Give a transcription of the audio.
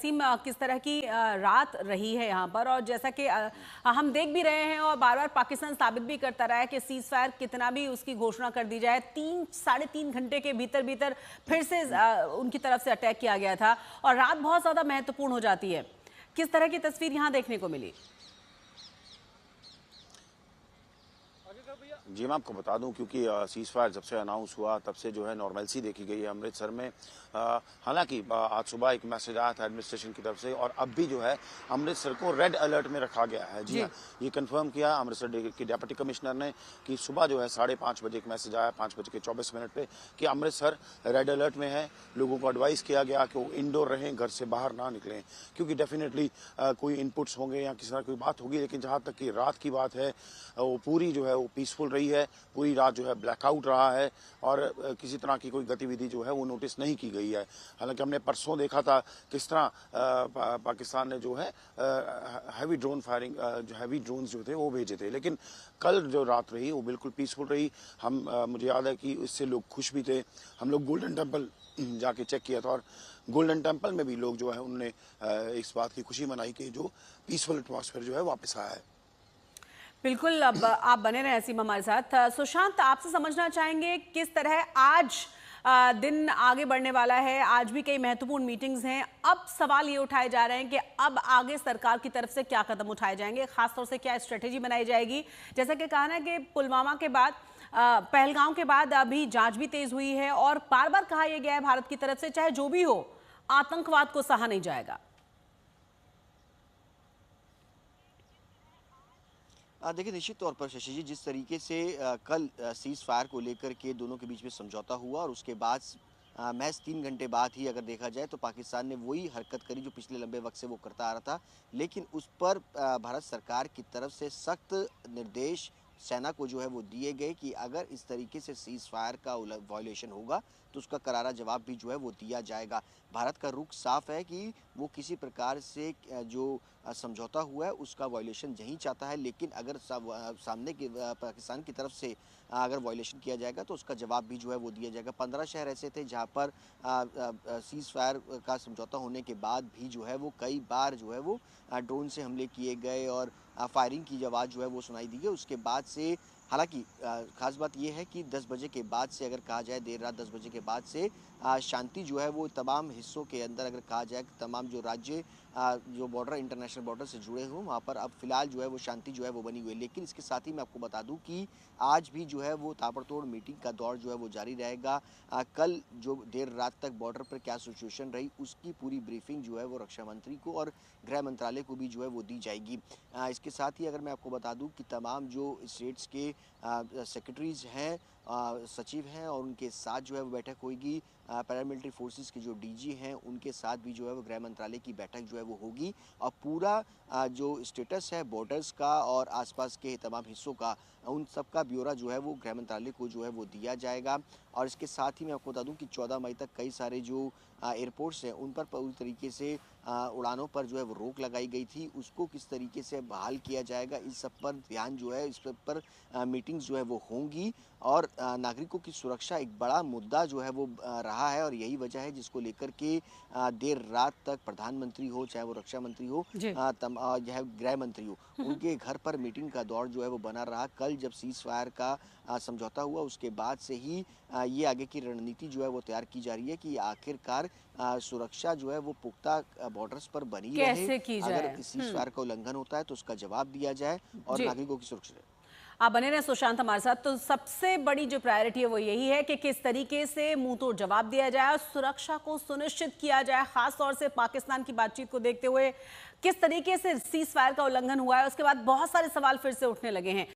सीम किस तरह की रात रही है यहाँ पर, और जैसा कि हम देख भी रहे हैं और बार बार पाकिस्तान साबित भी करता रहा है कि सीज फायर कितना भी उसकी घोषणा कर दी जाए, 3-3.5 घंटे के भीतर भीतर फिर से उनकी तरफ से अटैक किया गया था और रात बहुत ज़्यादा महत्वपूर्ण हो जाती है। किस तरह की तस्वीर यहाँ देखने को मिली? जी, मैं आपको बता दूं, क्योंकि सीज़ फायर जब से अनाउंस हुआ तब से जो है नॉर्मलसी देखी गई है अमृतसर में। हालांकि आज सुबह एक मैसेज आया था एडमिनिस्ट्रेशन की तरफ से, और अब भी जो है अमृतसर को रेड अलर्ट में रखा गया है। जी हाँ, ये कंफर्म किया अमृतसर के डिप्टी कमिश्नर ने कि सुबह जो है 5:30 बजे एक मैसेज आया 5:24 पे कि अमृतसर रेड अलर्ट में है। लोगों को एडवाइस किया गया कि वो इंडोर रहें, घर से बाहर ना निकलें, क्योंकि डेफिनेटली कोई इनपुट्स होंगे या किसी तरह कोई बात होगी। लेकिन जहाँ तक कि रात की बात है, वो पूरी जो है वो पीसफुल रही है। पूरी रात जो है ब्लैकआउट रहा है और किसी तरह की कोई गतिविधि जो है वो नोटिस नहीं की गई है। हालांकि हमने परसों देखा था किस तरह पाकिस्तान ने जो है heavy drone firing, heavy drones जो थे वो भेजे थे। लेकिन कल जो रात रही वो बिल्कुल पीसफुल रही। मुझे याद है कि इससे लोग खुश भी थे। हम लोग गोल्डन टेम्पल जाके चेक किया था और गोल्डन टेम्पल में भी लोग जो है उन्होंने इस बात की खुशी मनाई कि जो पीसफुल एटमॉस्फेयर जो है वापस आया है। बिल्कुल, अब आप बने रहे ऐसी हमारे साथ। सुशांत, आपसे समझना चाहेंगे किस तरह आज दिन आगे बढ़ने वाला है। आज भी कई महत्वपूर्ण मीटिंग्स हैं। अब सवाल ये उठाए जा रहे हैं कि अब आगे सरकार की तरफ से क्या कदम उठाए जाएंगे, खासतौर से क्या स्ट्रेटेजी बनाई जाएगी। जैसा कि कहा ना कि पुलवामा के बाद, पहलगाम के बाद अभी जांच भी तेज हुई है और बार बार कहा यह गया है भारत की तरफ से, चाहे जो भी हो, आतंकवाद को सहा नहीं जाएगा। देखिए, निश्चित तौर पर शशि जी, जिस तरीके से कल सीज़ फायर को लेकर के दोनों के बीच में समझौता हुआ और उसके बाद महज 3 घंटे बाद ही अगर देखा जाए तो पाकिस्तान ने वही हरकत करी जो पिछले लंबे वक्त से वो करता आ रहा था। लेकिन उस पर भारत सरकार की तरफ से सख्त निर्देश सेना को जो है वो दिए गए कि अगर इस तरीके से सीज़ फायर का वायलेशन होगा तो उसका करारा जवाब भी जो है वो दिया जाएगा। भारत का रुख साफ है कि वो किसी प्रकार से जो समझौता हुआ है उसका वायलेशन नहीं चाहता है। लेकिन अगर सामने के पाकिस्तान की तरफ से अगर वायलेशन किया जाएगा तो उसका जवाब भी जो है वो दिया जाएगा। 15 शहर ऐसे थे जहाँ पर सीज़ फायर का समझौता होने के बाद भी जो है वो कई बार जो है वो ड्रोन से हमले किए गए और फायरिंग की आवाज़ जो है वो सुनाई दी गई। उसके बाद से हालांकि खास बात यह है कि 10 बजे के बाद से, अगर कहा जाए देर रात 10 बजे के बाद से शांति जो है वो तमाम हिस्सों के अंदर, अगर कहा जाए तमाम जो राज्य जो बॉर्डर, इंटरनेशनल बॉर्डर से जुड़े हुए, वहाँ पर अब फिलहाल जो है वो शांति जो है वो बनी हुई है। लेकिन इसके साथ ही मैं आपको बता दूं कि आज भी जो है वो ताबड़तोड़ मीटिंग का दौर जो है वो जारी रहेगा। कल जो देर रात तक बॉर्डर पर क्या सिचुएशन रही उसकी पूरी ब्रीफिंग जो है वो रक्षा मंत्री को और गृह मंत्रालय को भी जो है वो दी जाएगी। इसके साथ ही अगर मैं आपको बता दूं कि तमाम जो स्टेट्स के सेक्रेटरीज हैं, सचिव हैं, और उनके साथ जो है वो बैठक होगी। पैरामिलिट्री फोर्सेस के जो डीजी हैं उनके साथ भी जो है वो गृह मंत्रालय की बैठक जो है वो होगी और पूरा जो स्टेटस है बॉर्डर्स का और आसपास के तमाम हिस्सों का, उन सब का ब्यौरा जो है वो गृह मंत्रालय को जो है वो दिया जाएगा। और इसके साथ ही मैं आपको बता दूं कि 14 मई तक कई सारे जो एयरपोर्ट्स हैं उन पर पूरी तरीके से उड़ानों पर जो है वो रोक लगाई गई थी। उसको किस तरीके से बहाल किया जाएगा, इस सब पर ध्यान जो है, इस पर मीटिंग्स जो है वो होंगी। और नागरिकों की सुरक्षा एक बड़ा मुद्दा जो है वो रहा है और यही वजह है जिसको लेकर के देर रात तक प्रधानमंत्री हो, चाहे वो रक्षा मंत्री हो, चाहे गृह मंत्री हो, उनके घर पर मीटिंग का दौर जो है वो बना रहा। कल जब सीज़ फायर का समझौता हुआ उसके बाद से ही ये आगे की रणनीति जो है वो तैयार की जा रही है कि आखिरकार सुरक्षा जो है वो पुख्ता बॉर्डर्स पर बनी रहे। कैसे की जाए? अगर सीज़ फायर का उल्लंघन होता है तो उसका जवाब दिया जाए और नागरिकों की सुरक्षा। आप बने रहे सुशांत हमारे साथ। तो सबसे बड़ी जो प्रायोरिटी है वो यही है कि किस तरीके से मुंह तोड़ जवाब दिया जाए और सुरक्षा को सुनिश्चित किया जाए, खास तौर से पाकिस्तान की बातचीत को देखते हुए। किस तरीके से सीज फायर का उल्लंघन हुआ है उसके बाद बहुत सारे सवाल फिर से उठने लगे हैं।